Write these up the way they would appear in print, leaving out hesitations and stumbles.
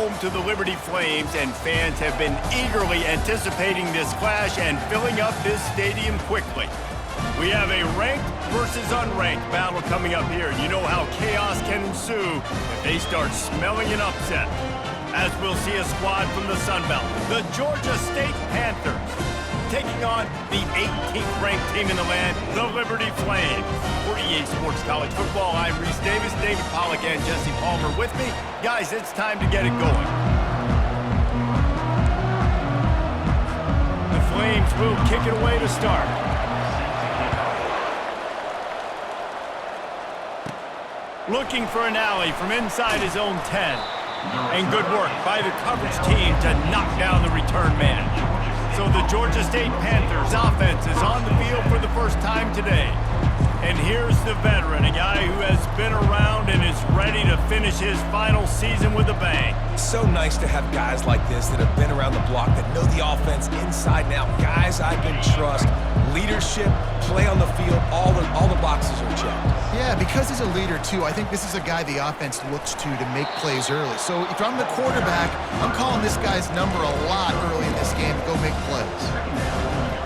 home to the Liberty Flames, and fans have been eagerly anticipating this clash and filling up this stadium quickly. We have a ranked versus unranked battle coming up here. You know how chaos can ensue if they start smelling an upset. As we'll see a squad from the Sun Belt, the Georgia State Panthers, taking on the 18th ranked team in the land, the Liberty Flames. For EA Sports College Football, I'm Reese Davis, David Pollack, and Jesse Palmer with me. Guys, it's time to get it going. The Flames will kick it away to start. Looking for an alley from inside his own 10. And good work by the coverage team to knock down the return man. So the Georgia State Panthers offense is on the field for the first time today. And here's the veteran, a guy who has been around and is ready to finish his final season with a bang. So nice to have guys like this that have been around the block, that know the offense inside and out. Guys I can trust. Leadership, play on the field, all the boxes are checked. Yeah, because he's a leader, too, I think this is a guy the offense looks to make plays early. So if I'm the quarterback, I'm calling this guy's number a lot early in this game to go make plays.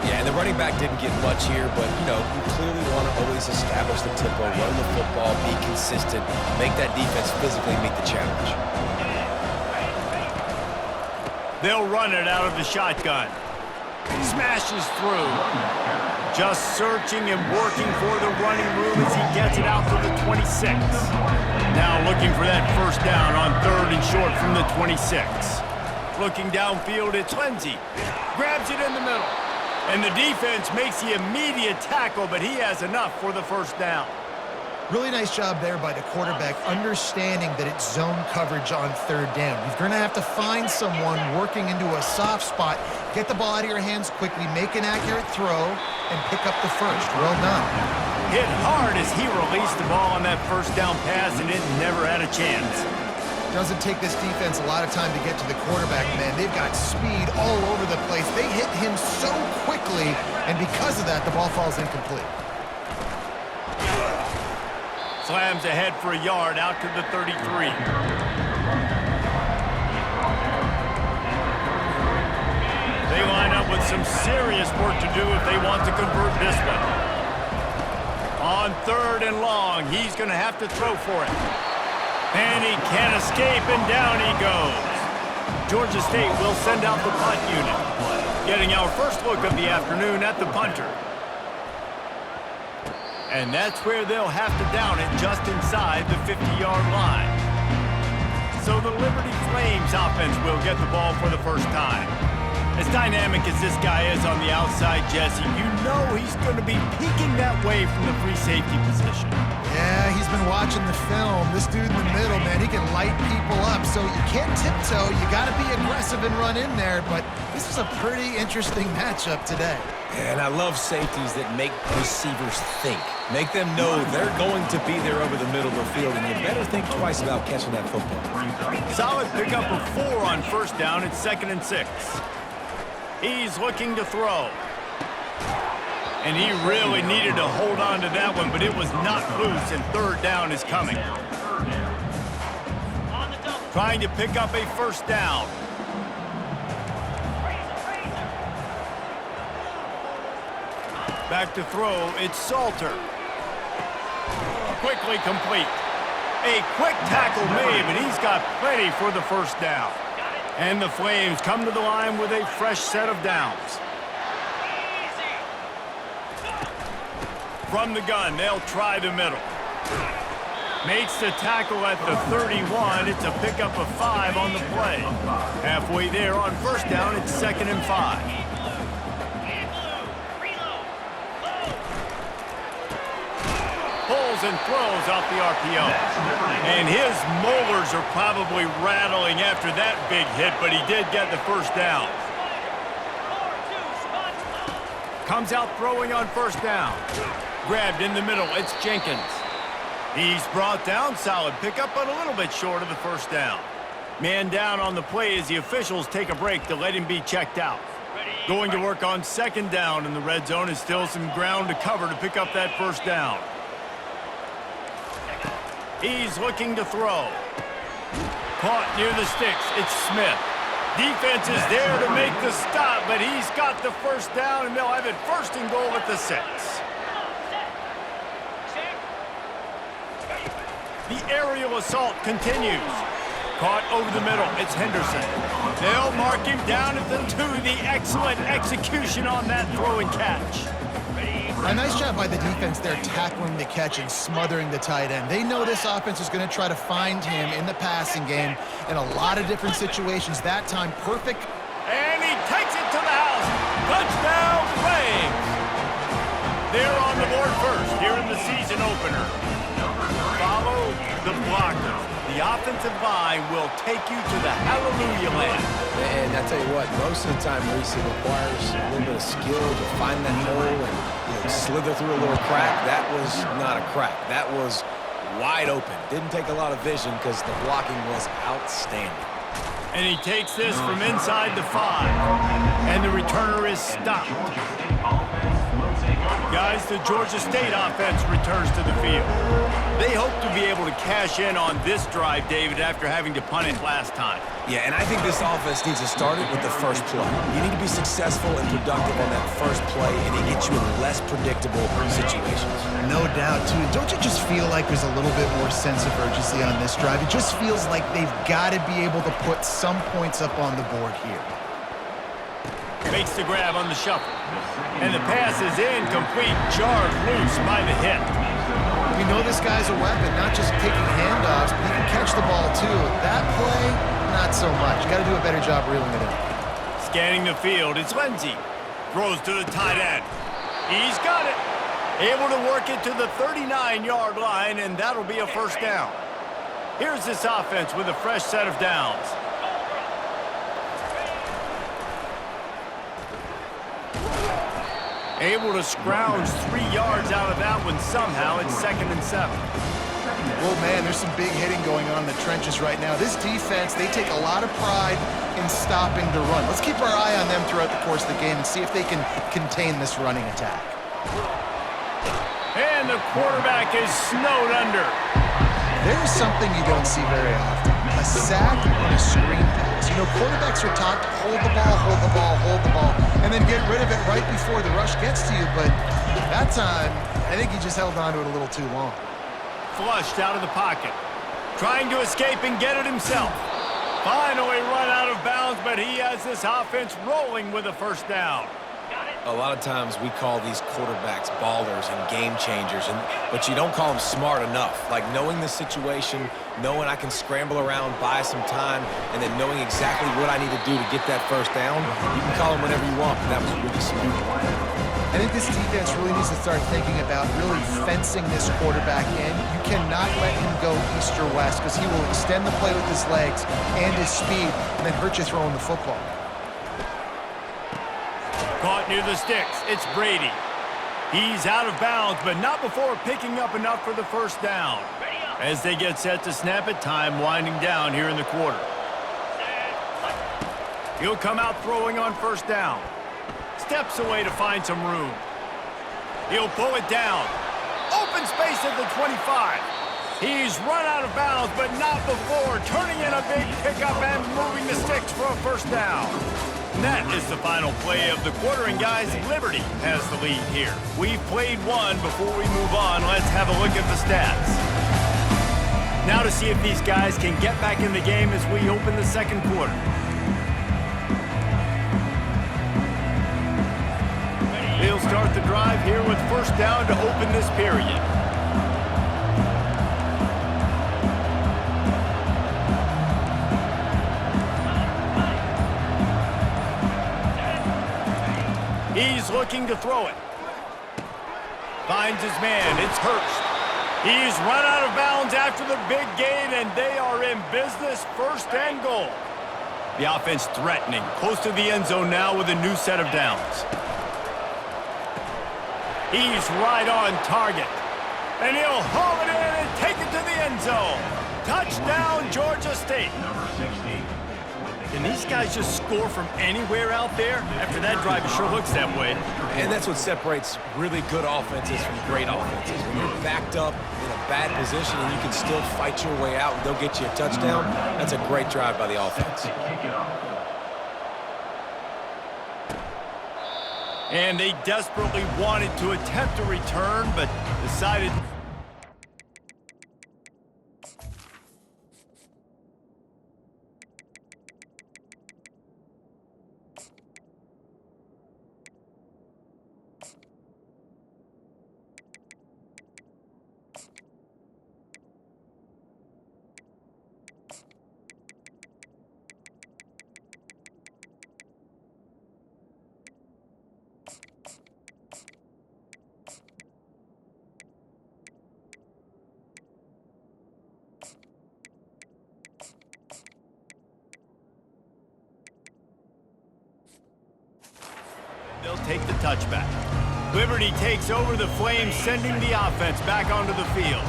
Yeah, and the running back didn't get much here, but, you know, you clearly want to always establish the tempo, run the football, be consistent, make that defense physically meet the challenge. They'll run it out of the shotgun. Smashes through. Just searching and working for the running room as he gets it out to the 26. Now looking for that first down on 3rd and short from the 26. Looking downfield, it's Lindsey. Grabs it in the middle. And the defense makes the immediate tackle, but he has enough for the first down. Really nice job there by the quarterback, understanding that it's zone coverage on 3rd down. You're going to have to find someone working into a soft spot, get the ball out of your hands quickly, make an accurate throw, and pick up the first. Well done. Hit hard as he released the ball on that first down pass, and it never had a chance. Doesn't take this defense a lot of time to get to the quarterback, man. They've got speed all over the place. They hit him so quickly, and because of that, the ball falls incomplete. Slams ahead for a yard out to the 33. They line up with some serious work to do if they want to convert this one. On 3rd and long, he's going to have to throw for it. And he can't escape, and down he goes. Georgia State will send out the punt unit. Getting our first look of the afternoon at the punter. And that's where they'll have to down it just inside the 50-yard line. So the Liberty Flames offense will get the ball for the first time. As dynamic as this guy is on the outside, Jesse, you know he's going to be peeking that way from the free safety position. Yeah, he's been watching the film. This dude in the middle, man, he can light people up. So you can't tiptoe. You got to be aggressive and run in there. But this is a pretty interesting matchup today. And I love safeties that make receivers think. Make them know they're going to be there over the middle of the field, and you better think twice about catching that football. Solid pickup of 4 on first down. It's 2nd and 6. He's looking to throw. And he really needed to hold on to that one, but it was not loose, and 3rd down is coming. Trying to pick up a first down. Back to throw, it's Salter. Quickly complete. A quick tackle made, but he's got plenty for the first down. And the Flames come to the line with a fresh set of downs. From the gun, they'll try the middle. Makes the tackle at the 31. It's a pickup of 5 on the play. Halfway there on first down, it's 2nd and 5. Pulls and throws off the RPO. And his molars are probably rattling after that big hit, but he did get the first down. Comes out throwing on first down. Grabbed in the middle, it's Jenkins. He's brought down, solid pickup, but a little bit short of the first down. Man down on the play as the officials take a break to let him be checked out. Going to work on 2nd down in the red zone is still some ground to cover to pick up that first down. He's looking to throw. Caught near the sticks. It's Smith. Defense is there to make the stop, but he's got the first down, and they'll have it first and goal at the 6. The aerial assault continues. Caught over the middle. It's Henderson. They'll mark him down at the 2. The excellent execution on that throw and catch. A nice job by the defense there tackling the catch and smothering the tight end. They know this offense is going to try to find him in the passing game in a lot of different situations. That time, perfect. And he takes it to the house. Touchdown, Flames. They're on the board first here in the season opener. Follow the blocker. The offensive line will take you to the hallelujah land. And I tell you what, most of the time, Reese, it requires a little bit of skill to find that hole and slither through a little crack. That was not a crack. That was wide open. Didn't take a lot of vision because the blocking was outstanding. And he takes this from inside the 5. And the returner is stopped. Guys, the Georgia State offense returns to the field. They hope to be able to cash in on this drive, David, after having to punt it last time. Yeah, and I think this offense needs to start it with the first play. You need to be successful and productive on that first play, and it gets you in less predictable situations. No doubt, too. Don't you just feel like there's a little bit more sense of urgency on this drive? It just feels like they've got to be able to put some points up on the board here. Makes the grab on the shuffle. And the pass is incomplete, jarred loose by the hip. We know this guy's a weapon, not just taking handoffs, but he can catch the ball, too. That play, not so much. Got to do a better job reeling it in. Scanning the field, it's Lindsey. Throws to the tight end. He's got it. Able to work it to the 39-yard line, and that'll be a first down. Here's this offense with a fresh set of downs. Able to scrounge 3 yards out of that one somehow. It's 2nd and 7. Well, man, there's some big hitting going on in the trenches right now. This defense, they take a lot of pride in stopping the run. Let's keep our eye on them throughout the course of the game and see if they can contain this running attack. And the quarterback is snowed under. There's something you don't see very often. A sack and a screen pass. You know, quarterbacks are taught to hold the ball, hold the ball, hold the ball, and then get rid of it right before the rush gets to you. But that time, I think he just held on to it a little too long. Flushed out of the pocket. Trying to escape and get it himself. Finally run out of bounds, but he has this offense rolling with a first down. A lot of times we call these quarterbacks ballers and game changers, but you don't call them smart enough. Like knowing the situation, knowing I can scramble around, buy some time, and then knowing exactly what I need to do to get that first down. You can call them whatever you want, but that was really smart. I think this defense really needs to start thinking about really fencing this quarterback in. You cannot let him go east or west because he will extend the play with his legs and his speed and then hurt you throwing the football. Caught near the sticks. It's Brady. He's out of bounds, but not before picking up enough for the first down. As they get set to snap it, time winding down here in the quarter. He'll come out throwing on first down. Steps away to find some room. He'll pull it down. Open space at the 25. He's run out of bounds, but not before turning in a big pickup and moving the sticks for a first down. And that is the final play of the quarter, and guys, Liberty has the lead here. We've played one. Before we move on, let's have a look at the stats. Now to see if these guys can get back in the game as we open the second quarter. They'll start the drive here with first down to open this period. He's looking to throw it. Finds his man. It's Hurst. He's run out of bounds after the big gain, and they are in business, first and goal. The offense threatening, close to the end zone now with a new set of downs. He's right on target. And he'll haul it in and take it to the end zone. Touchdown, Georgia State. Can these guys just score from anywhere out there? After that drive, it sure looks that way. And that's what separates really good offenses from great offenses. When you're backed up in a bad position and you can still fight your way out and they'll get you a touchdown, that's a great drive by the offense. And they desperately wanted to attempt a return, but decided... They'll take the touchback. Liberty takes over the Flames, sending the offense back onto the field.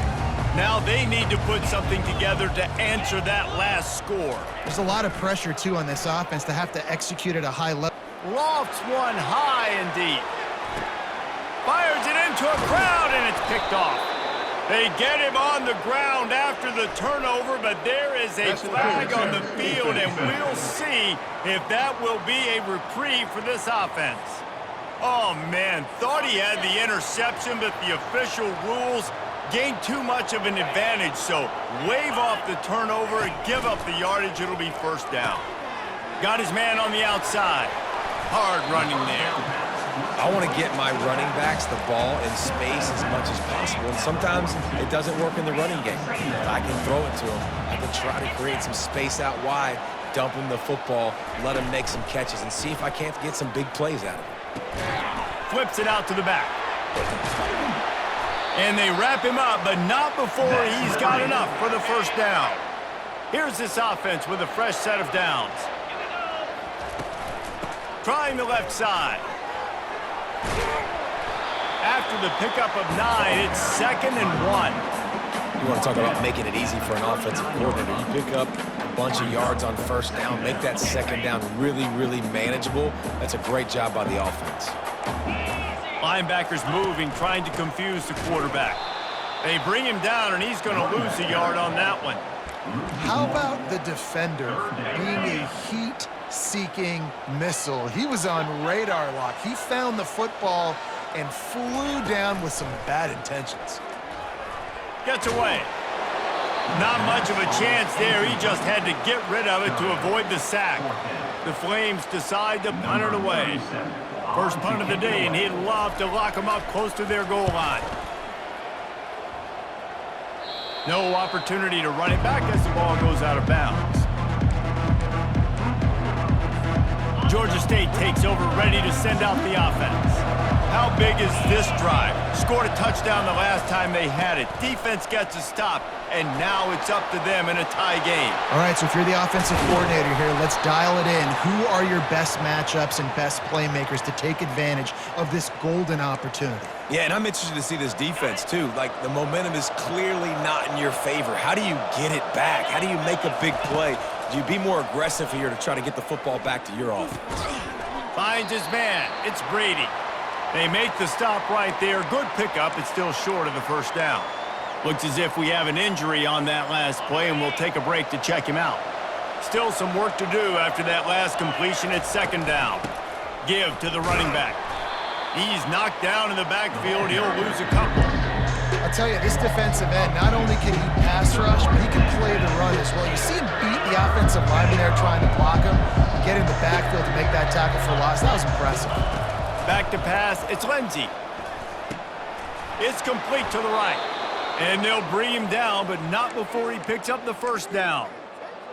Now they need to put something together to answer that last score. There's a lot of pressure, too, on this offense to have to execute at a high level. Lofts one high and deep. Fires it into a crowd, and it's picked off. They get him on the ground after the turnover, but there is a flag on the field, and we'll see if that will be a reprieve for this offense. Oh, man, thought he had the interception, but the official rules gained too much of an advantage, so wave off the turnover and give up the yardage. It'll be first down. Got his man on the outside. Hard running there. I want to get my running backs the ball in space as much as possible, and sometimes it doesn't work in the running game, but I can throw it to them. I can try to create some space out wide, dump him the football, let him make some catches, and see if I can't get some big plays out of him. Flips it out to the back. And they wrap him up, but not before he's got enough for the first down. Here's this offense with a fresh set of downs. Trying the left side. After the pickup of 9, it's 2nd and 1. You want to talk about making it easy for an offensive coordinator. You pick up a bunch of yards on first down, make that second down really, really manageable. That's a great job by the offense. Linebackers moving, trying to confuse the quarterback. They bring him down, and he's going to lose a yard on that one. How about the defender being a heat-seeking missile? He was on radar lock. He found the football and flew down with some bad intentions. Gets away. Not much of a chance there. He just had to get rid of it to avoid the sack. The Flames decide to punt it away. First punt of the day, and he'd love to lock them up close to their goal line. No opportunity to run it back as the ball goes out of bounds. Georgia State takes over, ready to send out the offense. How big is this drive? Scored a touchdown the last time they had it. Defense gets a stop, and now it's up to them in a tie game. All right, so if you're the offensive coordinator here, let's dial it in. Who are your best matchups and best playmakers to take advantage of this golden opportunity? Yeah, and I'm interested to see this defense, too. Like, the momentum is clearly not in your favor. How do you get it back? How do you make a big play? Do you be more aggressive here to try to get the football back to your offense? Finds his man. It's Brady. They make the stop right there. Good pickup. It's still short of the first down. Looks as if we have an injury on that last play, and we'll take a break to check him out. Still some work to do after that last completion at 2nd down. Give to the running back. He's knocked down in the backfield. He'll lose a couple. I'll tell you, this defensive end, not only can he pass rush, but he can play the run as well. You see him beat the offensive lineman there trying to block him, get in the backfield to make that tackle for loss. That was impressive. Back to pass, it's Lindsey. It's complete to the right. And they'll bring him down, but not before he picks up the first down.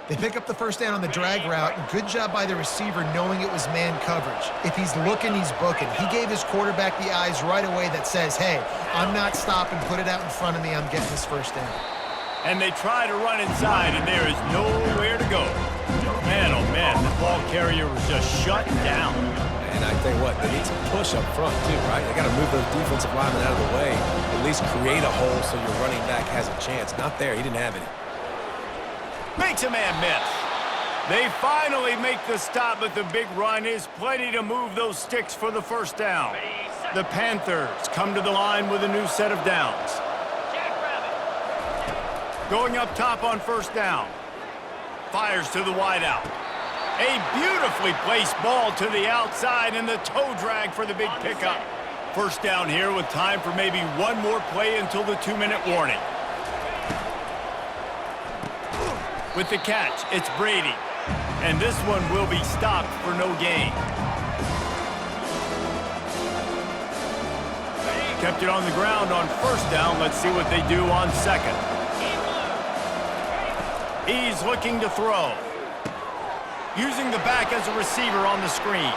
They pick up the first down on the drag route. Good job by the receiver knowing it was man coverage. If he's looking, he's booking. He gave his quarterback the eyes right away that says, hey, I'm not stopping, put it out in front of me, I'm getting this first down. And they try to run inside, and there is nowhere to go. Man, oh man, the ball carrier was just shut down. And I tell you what, they need some push up front too, right? They got to move those defensive linemen out of the way, at least create a hole so your running back has a chance. Not there, he didn't have any. Makes a man miss. They finally make the stop, but the big run is plenty to move those sticks for the first down. The Panthers come to the line with a new set of downs. Going up top on first down. Fires to the wideout. A beautifully placed ball to the outside and the toe drag for the big pickup. First down here with time for maybe one more play until the 2-minute warning. With the catch, it's Brady. And this one will be stopped for no gain. Kept it on the ground on first down. Let's see what they do on second. He's looking to throw. Using the back as a receiver on the screen.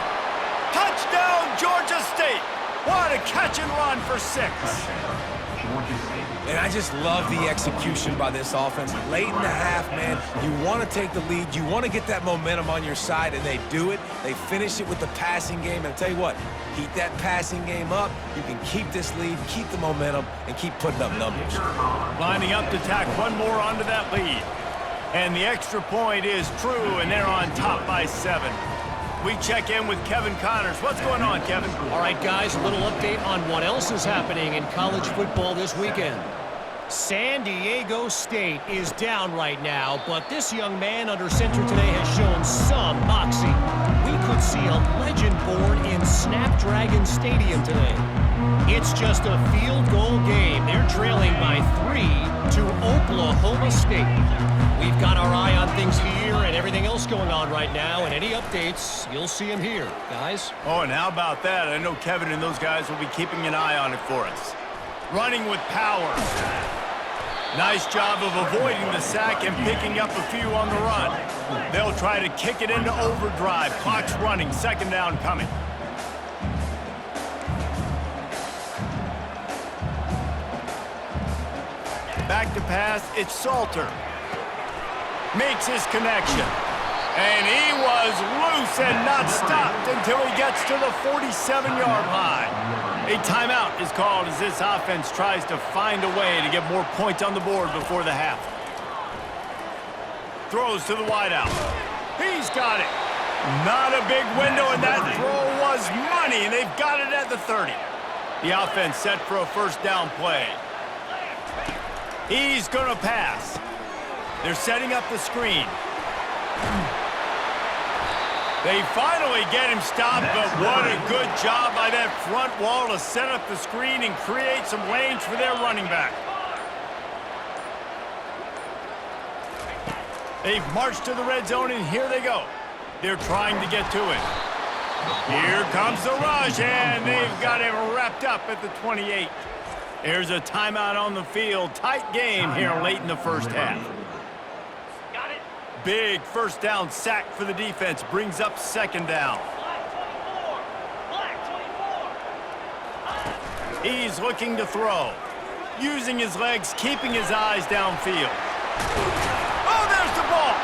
Touchdown, Georgia State! What a catch and run for 6. And I just love the execution by this offense. Late in the half, man, you want to take the lead. You want to get that momentum on your side, and they do it. They finish it with the passing game. And I'll tell you what, keep that passing game up. You can keep this lead, keep the momentum, and keep putting up numbers. Lining up to tack one more onto that lead. And the extra point is true, and they're on top by 7. We check in with Kevin Connors. What's going on, Kevin? All right, guys, a little update on what else is happening in college football this weekend. San Diego State is down right now, but this young man under center today has shown some moxie. We could see a legend born in Snapdragon Stadium today. It's just a field goal game. They're trailing by 3 to Oklahoma State. We've got our eye on things here and everything else going on right now, and any updates, you'll see them here, guys. Oh, and how about that? I know Kevin and those guys will be keeping an eye on it for us. Running with power. Nice job of avoiding the sack and picking up a few on the run. They'll try to kick it into overdrive. Clock's running. Second down coming. Back to pass. It's Salter. Makes his connection. And he was loose and not stopped until he gets to the 47-yard line. A timeout is called as this offense tries to find a way to get more points on the board before the half. Throws to the wideout. He's got it. Not a big window, and that throw was money, and they've got it at the 30. The offense set for a first down play. He's going to pass. They're setting up the screen. They finally get him stopped, but what a good job by that front wall to set up the screen and create some lanes for their running back. They've marched to the red zone, and here they go. They're trying to get to it. Here comes the rush, and they've got him wrapped up at the 28. There's a timeout on the field. Tight game here late in the first half. Big first down sack for the defense. Brings up second down. He's looking to throw. Using his legs, keeping his eyes downfield. Oh, there's the ball!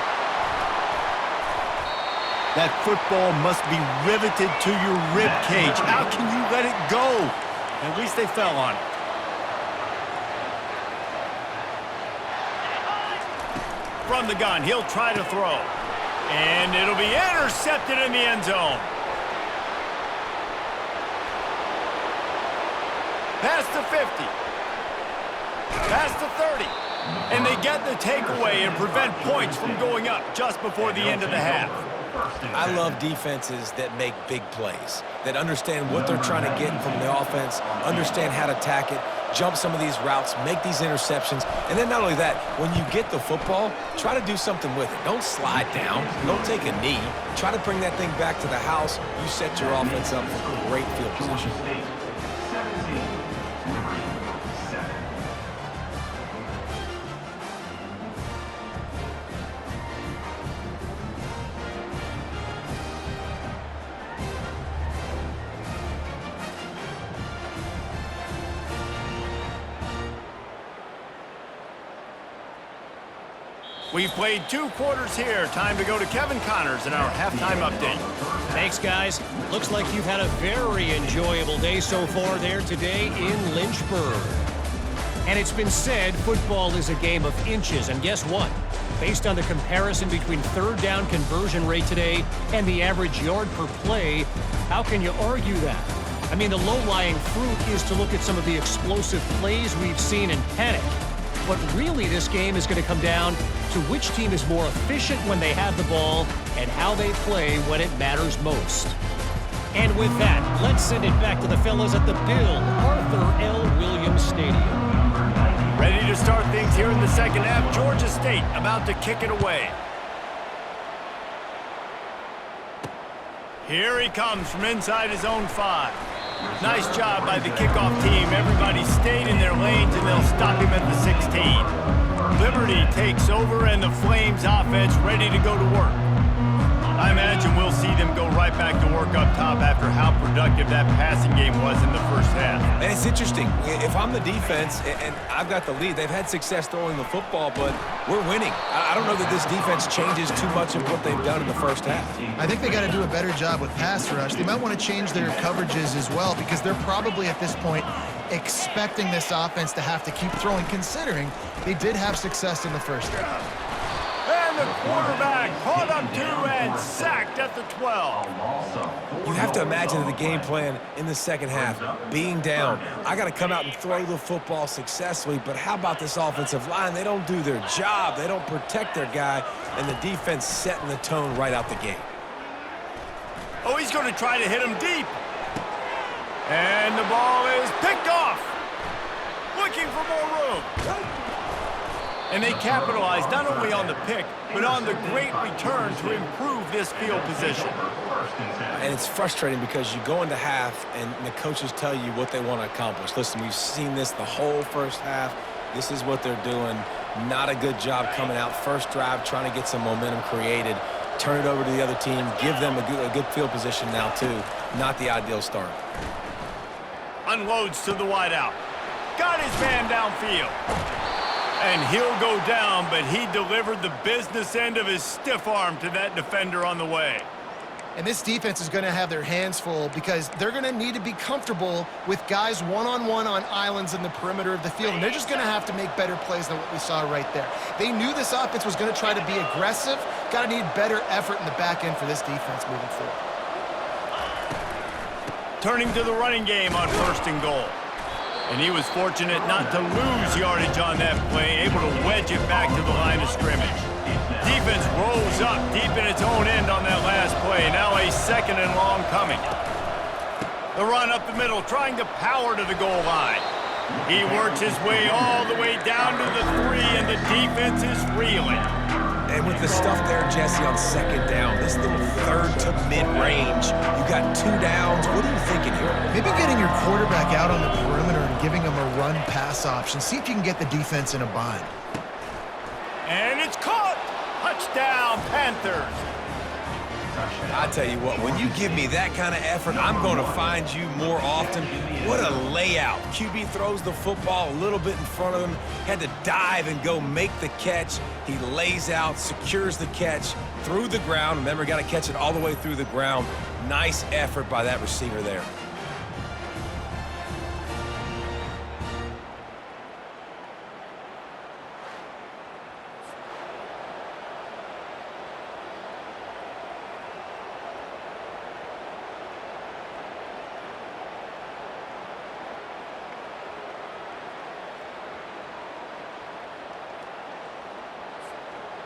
That football must be riveted to your rib cage. How can you let it go? At least they fell on it. From the gun, he'll try to throw. And it'll be intercepted in the end zone. Past the 50. Past the 30. And they get the takeaway and prevent points from going up just before the end of the half. I love defenses that make big plays, that understand what they're trying to get from the offense, understand how to attack it, jump some of these routes, make these interceptions, and then not only that, when you get the football, try to do something with it. Don't slide down. Don't take a knee. Try to bring that thing back to the house. You set your offense up for great field position. We've played 2 quarters here. Time to go to Kevin Connors in our halftime update. Thanks, guys. Looks like you've had a very enjoyable day so far there today in Lynchburg. And it's been said football is a game of inches, and guess what? Based on the comparison between third down conversion rate today and the average yard per play, how can you argue that? I mean, the low-lying fruit is to look at some of the explosive plays we've seen in panic. But really, this game is going to come down to which team is more efficient when they have the ball and how they play when it matters most. And with that, let's send it back to the fellas at the Bill Arthur L. Williams Stadium. Ready to start things here in the second half. Georgia State about to kick it away. Here he comes from inside his own 5. Nice job by the kickoff team. Everybody stayed in their lanes, and they'll stop him at the 16. Liberty takes over, and the Flames offense ready to go to work. I imagine we'll see them go right back to work up top after how productive that passing game was in the first half. And it's interesting. If I'm the defense and I've got the lead, they've had success throwing the football, but we're winning. I don't know that this defense changes too much of what they've done in the first half. I think they got to do a better job with pass rush. They might want to change their coverages as well, because they're probably at this point expecting this offense to have to keep throwing, considering they did have success in the first half. And the quarterback caught up to and sacked at the 12. You have to imagine the game plan in the second half, being down. I got to come out and throw the football successfully, but how about this offensive line? They don't do their job. They don't protect their guy, and the defense setting the tone right out the gate. Oh, he's going to try to hit him deep. And the ball is picked off. Looking for more room. And they capitalized not only on the pick, but on the great return to improve this field position. And it's frustrating because you go into half and the coaches tell you what they want to accomplish. Listen, we've seen this the whole first half. This is what they're doing. Not a good job coming out. First drive, trying to get some momentum created. Turn it over to the other team. Give them a good field position now, too. Not the ideal start. Unloads to the wideout. Got his man downfield. And he'll go down, but he delivered the business end of his stiff arm to that defender on the way. And this defense is going to have their hands full, because they're going to need to be comfortable with guys one-on-one on islands in the perimeter of the field. And they're just going to have to make better plays than what we saw right there. They knew this offense was going to try to be aggressive. Got to need better effort in the back end for this defense moving forward. Turning to the running game on 1st and goal. And he was fortunate not to lose yardage on that play, able to wedge it back to the line of scrimmage. Defense rolls up deep in its own end on that last play. Now a 2nd and long coming. The run up the middle, trying to power to the goal line. He works his way all the way down to the 3, and the defense is reeling. And with the stuff there, Jesse, on 2nd down, this little 3rd to mid-range, you got 2 downs. What are you thinking here? Maybe getting your quarterback out on the perimeter and giving him a run-pass option. See if you can get the defense in a bind. And it's caught! Touchdown, Panthers! I tell you what, when you give me that kind of effort, I'm going to find you more often. What a layout. QB throws the football a little bit in front of him, had to dive and go make the catch. He lays out, secures the catch through the ground. Remember, got to catch it all the way through the ground. Nice effort by that receiver there.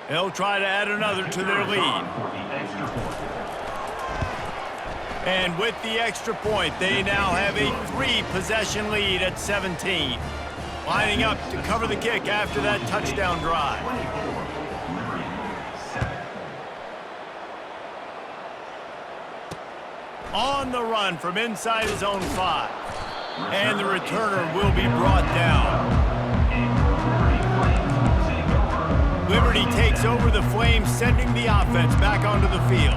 They'll try to add another to their lead. And with the extra point, they now have a 3-possession lead at 17. Lining up to cover the kick after that touchdown drive. On the run from inside his own 5. And the returner will be brought down. Liberty takes over the Flames, sending the offense back onto the field.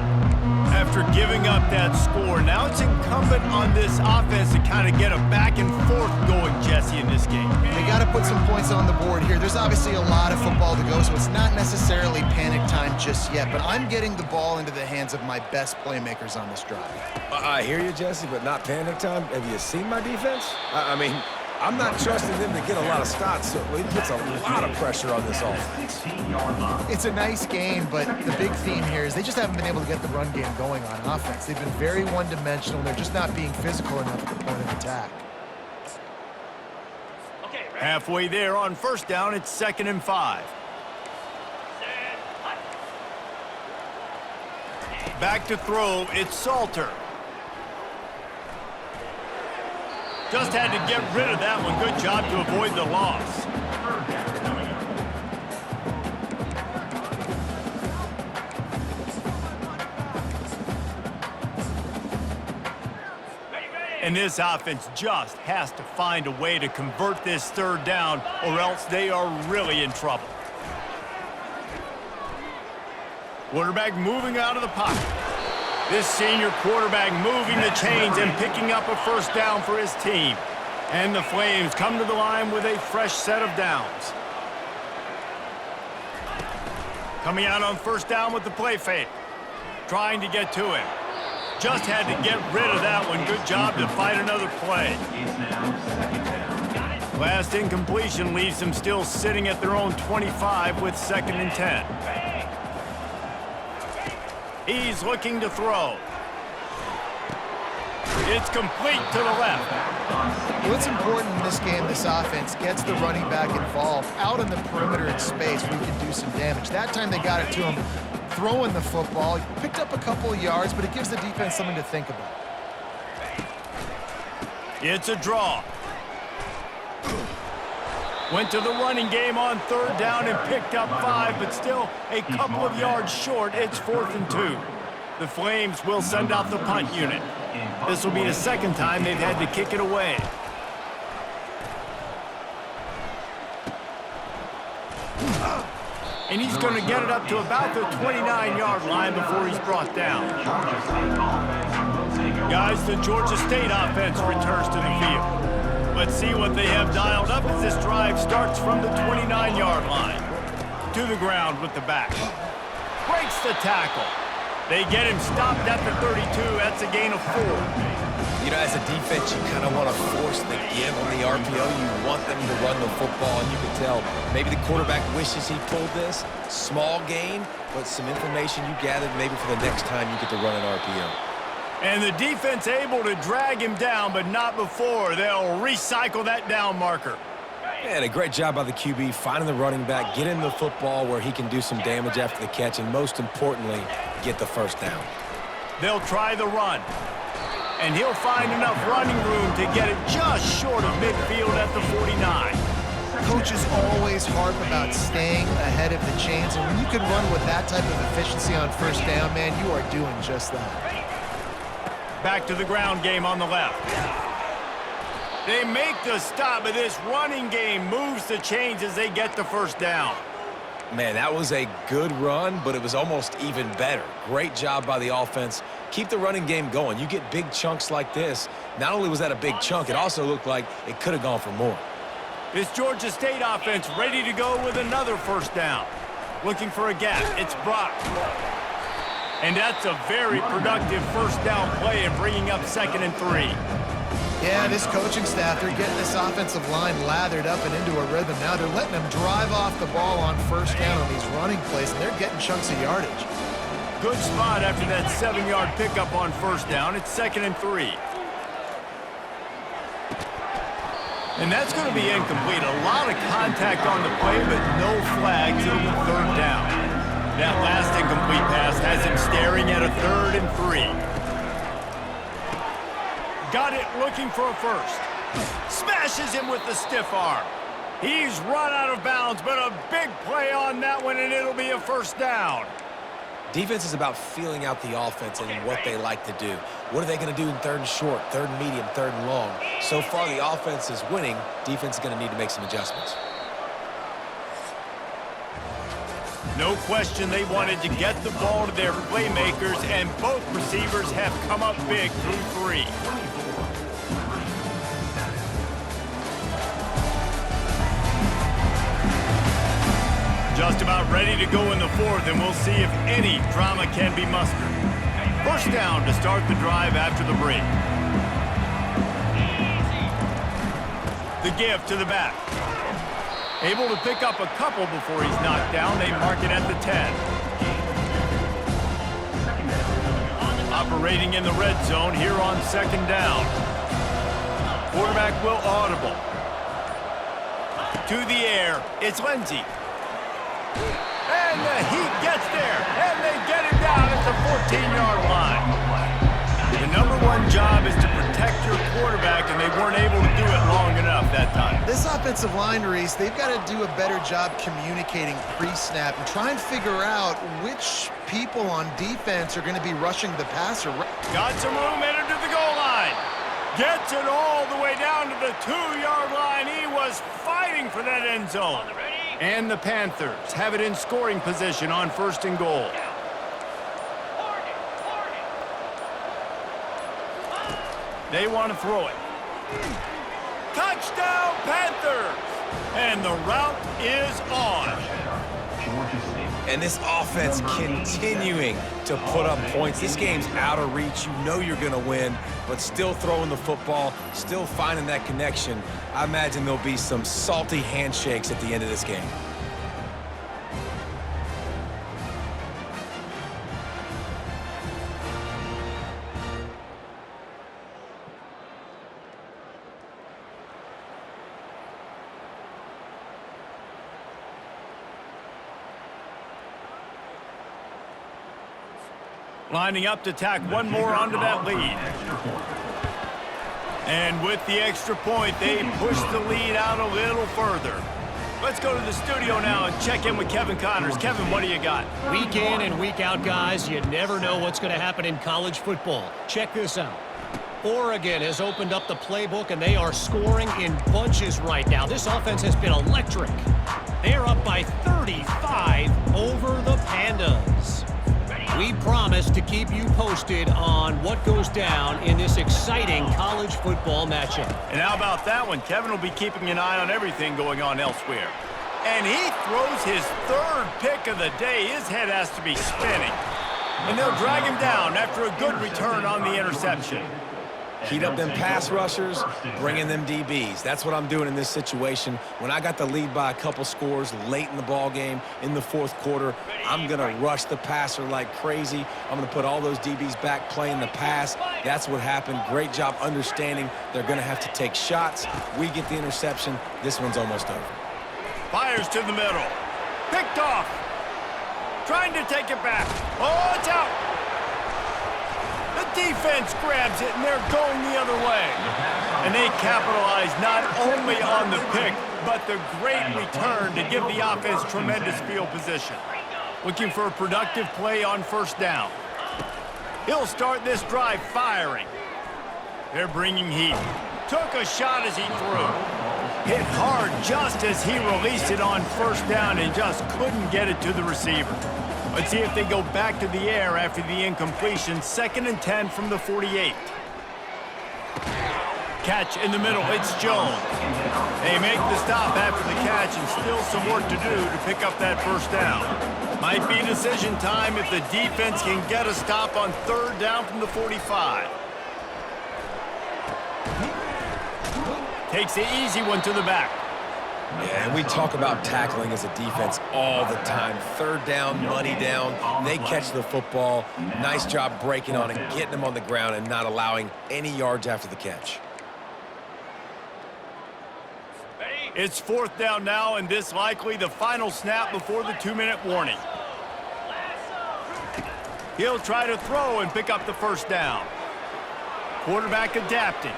After giving up that score, now it's incumbent on this offense to kind of get a back and forth going, Jesse, in this game. They got to put some points on the board here. There's obviously a lot of football to go, so it's not necessarily panic time just yet, but I'm getting the ball into the hands of my best playmakers on this drive. I hear you, Jesse, but not panic time. Have you seen my defense? I mean, I'm not trusting them to get a lot of stops, so it puts a lot of pressure on this offense. It's a nice game, but the big theme here is they just haven't been able to get the run game going on offense. They've been very one-dimensional. They're just not being physical enough at the point of attack. Halfway there on first down, it's 2nd and 5. Back to throw, it's Salter. Just had to get rid of that one. Good job to avoid the loss. And this offense just has to find a way to convert this 3rd down, or else they are really in trouble. Quarterback moving out of the pocket. This senior quarterback moving the chains and picking up a 1st down for his team. And the Flames come to the line with a fresh set of downs. Coming out on 1st down with the play fake. Trying to get to him. Just had to get rid of that one. Good job to fight another play. Last incompletion leaves them still sitting at their own 25 with 2nd and 10. He's looking to throw. It's complete to the left. What's important in this game, this offense gets the running back involved. Out in the perimeter in space, we can do some damage. That time they got it to him throwing the football. Picked up a couple of yards, but it gives the defense something to think about. It's a draw. Went to the running game on 3rd down and picked up 5, but still a couple of yards short. It's 4th and 2. The Flames will send out the punt unit. This will be the 2nd time they've had to kick it away. And he's going to get it up to about the 29-yard line before he's brought down. Guys, the Georgia State offense returns to the field. Let's see what they have dialed up as this drive starts from the 29-yard line. To the ground with the back. Breaks the tackle. They get him stopped at the 32. That's a gain of 4. You know, as a defense, you kind of want to force the give on the RPO. You want them to run the football, and you can tell maybe the quarterback wishes he pulled this. Small gain, but some information you gathered maybe for the next time you get to run an RPO. And the defense able to drag him down, but not before. They'll recycle that down marker. And a great job by the QB, finding the running back, getting the football where he can do some damage after the catch, and most importantly, get the 1st down. They'll try the run. And he'll find enough running room to get it just short of midfield at the 49. Coaches always harp about staying ahead of the chains, and when you can run with that type of efficiency on 1st down, man, you are doing just that. Back to the ground game on the left. They make the stop, but this running game moves the chains as they get the 1st down. Man, that was a good run, but it was almost even better. Great job by the offense. Keep the running game going. You get big chunks like this. Not only was that a big chunk, it also looked like it could have gone for more. This Georgia State offense ready to go with another 1st down. Looking for a gap. It's Brock. And that's a very productive 1st down play and bringing up 2nd and 3. Yeah, this coaching staff, they're getting this offensive line lathered up and into a rhythm. Now they're letting them drive off the ball on 1st down on these running plays, and they're getting chunks of yardage. Good spot after that 7-yard pickup on 1st down. It's 2nd and 3. And that's going to be incomplete. A lot of contact on the play, but no flags. It'll be 3rd down. That last incomplete pass has him staring at a 3rd and 3. Got it looking for a 1st. Smashes him with the stiff arm. He's run out of bounds, but a big play on that one, and it'll be a 1st down. Defense is about feeling out the offense and what they like to do. What are they going to do in 3rd and short, 3rd and medium, 3rd and long? So far, the offense is winning. Defense is going to need to make some adjustments. No question they wanted to get the ball to their playmakers, and both receivers have come up big through 3. Just about ready to go in the 4th, and we'll see if any drama can be mustered. 1st down to start the drive after the break. The The give to the back. Able to pick up a couple before he's knocked down. They mark it at the 10. Operating in the red zone here on second down. Quarterback will audible. To the air, it's Lindsey. And the Heat gets there, and they get him down at the 14-yard line. The number one job is to protect your quarterback, and they weren't able to do it long enough that time. This offensive line, Reese, they've got to do a better job communicating pre-snap and try and figure out which people on defense are going to be rushing the passer. Got some room, headed to the goal line. Gets it all the way down to the 2-yard line. He was fighting for that end zone. And the Panthers have it in scoring position on 1st and goal. They want to throw it. Touchdown, Panthers! And the route is on. And this offense continuing to put up points. This game's out of reach. You know you're going to win, but still throwing the football, still finding that connection. I imagine there'll be some salty handshakes at the end of this game. Lining up to tack one more onto that lead. And with the extra point, they push the lead out a little further. Let's go to the studio now and check in with Kevin Connors. Kevin, what do you got? Week in and week out, guys, you never know what's going to happen in college football. Check this out. Oregon has opened up the playbook, and they are scoring in bunches right now. This offense has been electric. They're up by 35 over the Pandas. We promise to keep you posted on what goes down in this exciting college football matchup. And how about that one? Kevin will be keeping an eye on everything going on elsewhere. And he throws his 3rd pick of the day. His head has to be spinning. And they'll drag him down after a good return on the interception. Heat up them pass rushers, bring in them DBs. That's what I'm doing in this situation. When I got the lead by a couple scores late in the ball game in the 4th quarter, I'm going to rush the passer like crazy. I'm going to put all those DBs back playing the pass. That's what happened. Great job understanding they're going to have to take shots. We get the interception. This one's almost over. Fires to the middle. Picked off. Trying to take it back. Oh, it's out. The defense grabs it, and they're going the other way. And they capitalize not only on the pick, but the great return to give the offense tremendous field position. Looking for a productive play on 1st down. He'll start this drive firing. They're bringing heat. Took a shot as he threw. Hit hard just as he released it on 1st down and just couldn't get it to the receiver. Let's see if they go back to the air after the incompletion. 2nd and 10 from the 48. Catch in the middle. It's Jones. They make the stop after the catch, and still some work to do to pick up that 1st down. Might be decision time if the defense can get a stop on 3rd down from the 45. Takes the easy one to the back. Yeah, and we talk about tackling as a defense all the time. 3rd down, money down. They catch the football. Nice job breaking on it, getting them on the ground, and not allowing any yards after the catch. It's 4th down now, and this likely the final snap before the 2-minute warning. He'll try to throw and pick up the 1st down. Quarterback adapting.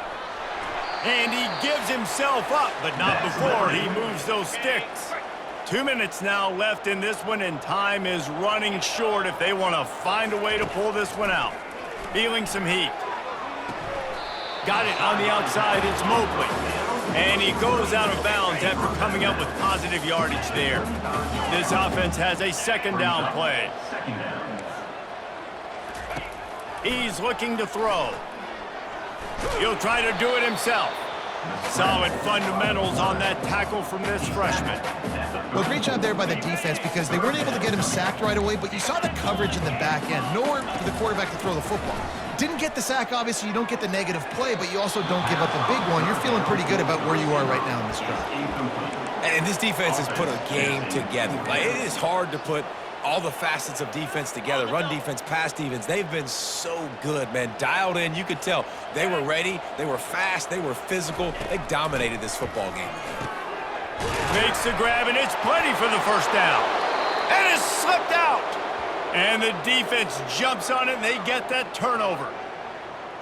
And he gives himself up, but not before he moves those sticks. 2 minutes now left in this one, and time is running short if they want to find a way to pull this one out. Feeling some heat. Got it on the outside, it's Mobley. And he goes out of bounds after coming up with positive yardage there. This offense has a 2nd down play. He's looking to throw. He'll try to do it himself. Solid fundamentals on that tackle from this freshman. Well, great job there by the defense because they weren't able to get him sacked right away, but you saw the coverage in the back end. Nowhere for the quarterback to throw the football. Didn't get the sack, obviously. You don't get the negative play, but you also don't give up a big one. You're feeling pretty good about where you are right now in this drive. And this defense has put a game together. Like, it is hard to put all the facets of defense together. Run defense, pass defense. They've been so good, man. Dialed in. You could tell they were ready. They were fast. They were physical. They dominated this football game. Makes the grab, and it's plenty for the first down. And it's slipped out. And the defense jumps on it, and they get that turnover.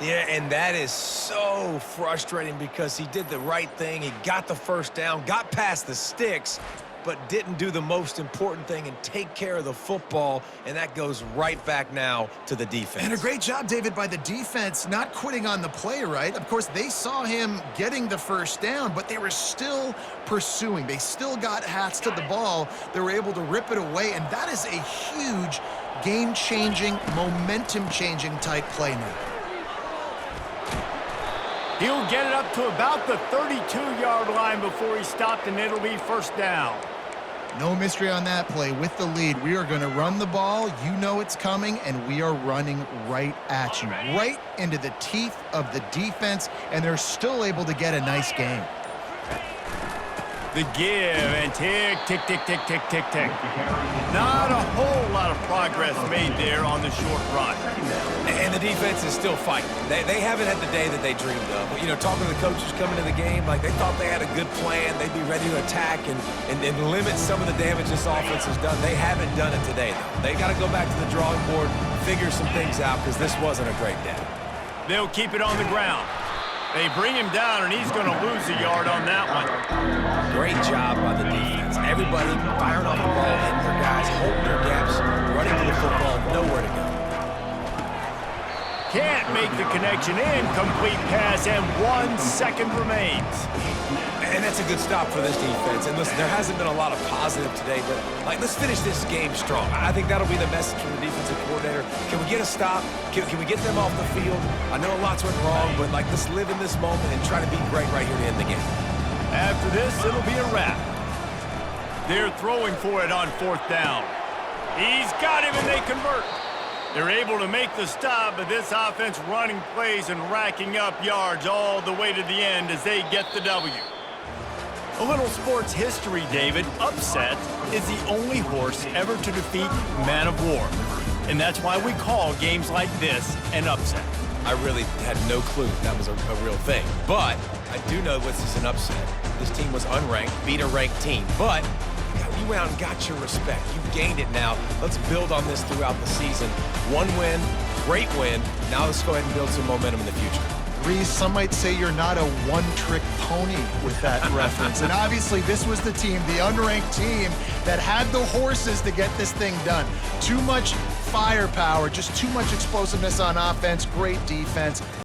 Yeah, and that is so frustrating because he did the right thing. He got the first down, got past the sticks, but didn't do the most important thing and take care of the football, and that goes right back now to the defense. And a great job, David, by the defense not quitting on the play, right? Of course, they saw him getting the first down, but they were still pursuing. They still got hats to the ball. They were able to rip it away, and that is a huge game-changing, momentum-changing type play now. He'll get it up to about the 32-yard line before he stopped, and it'll be first down. No mystery on that play. With the lead, we are going to run the ball. You know it's coming, and we are running right at you, right into the teeth of the defense, and they're still able to get a nice game. The give, and tick, tick, tick, tick, tick, tick, tick. Not a whole lot of progress made there on the short run. And the defense is still fighting. They haven't had the day that they dreamed of. You know, talking to the coaches coming to the game, like they thought they had a good plan. They'd be ready to attack and limit some of the damage this offense has done. They haven't done it today, though. They got to go back to the drawing board, figure some things out, because this wasn't a great day. They'll keep it on the ground. They bring him down, and he's going to lose a yard on that one. Great job by the defense. Everybody firing off the ball, hitting their guys, holding their gaps, running to the football, nowhere to go. Can't make the connection. Incomplete pass, and 1 second remains. And that's a good stop for this defense. And listen, there hasn't been a lot of positive today, but like, let's finish this game strong. I think that'll be the message from the defensive coordinator. Can we get a stop? Can we get them off the field? I know a lot's went wrong, but like, let's live in this moment and try to be great right here to end the game. After this, it'll be a wrap. They're throwing for it on fourth down. He's got him, and they convert. They're able to make the stop, but this offense running plays and racking up yards all the way to the end as they get the W. A little sports history, David. Upset is the only horse ever to defeat Man of War. And that's why we call games like this an upset. I really had no clue that was a real thing. But I do know this is an upset. This team was unranked, beat a ranked team. But you went out and got your respect. You gained it now. Let's build on this throughout the season. One win, great win. Now let's go ahead and build some momentum in the future. Reese, some might say you're not a one-trick pony with that reference. And obviously, this was the team, the unranked team, that had the horses to get this thing done. Too much firepower, just too much explosiveness on offense, great defense.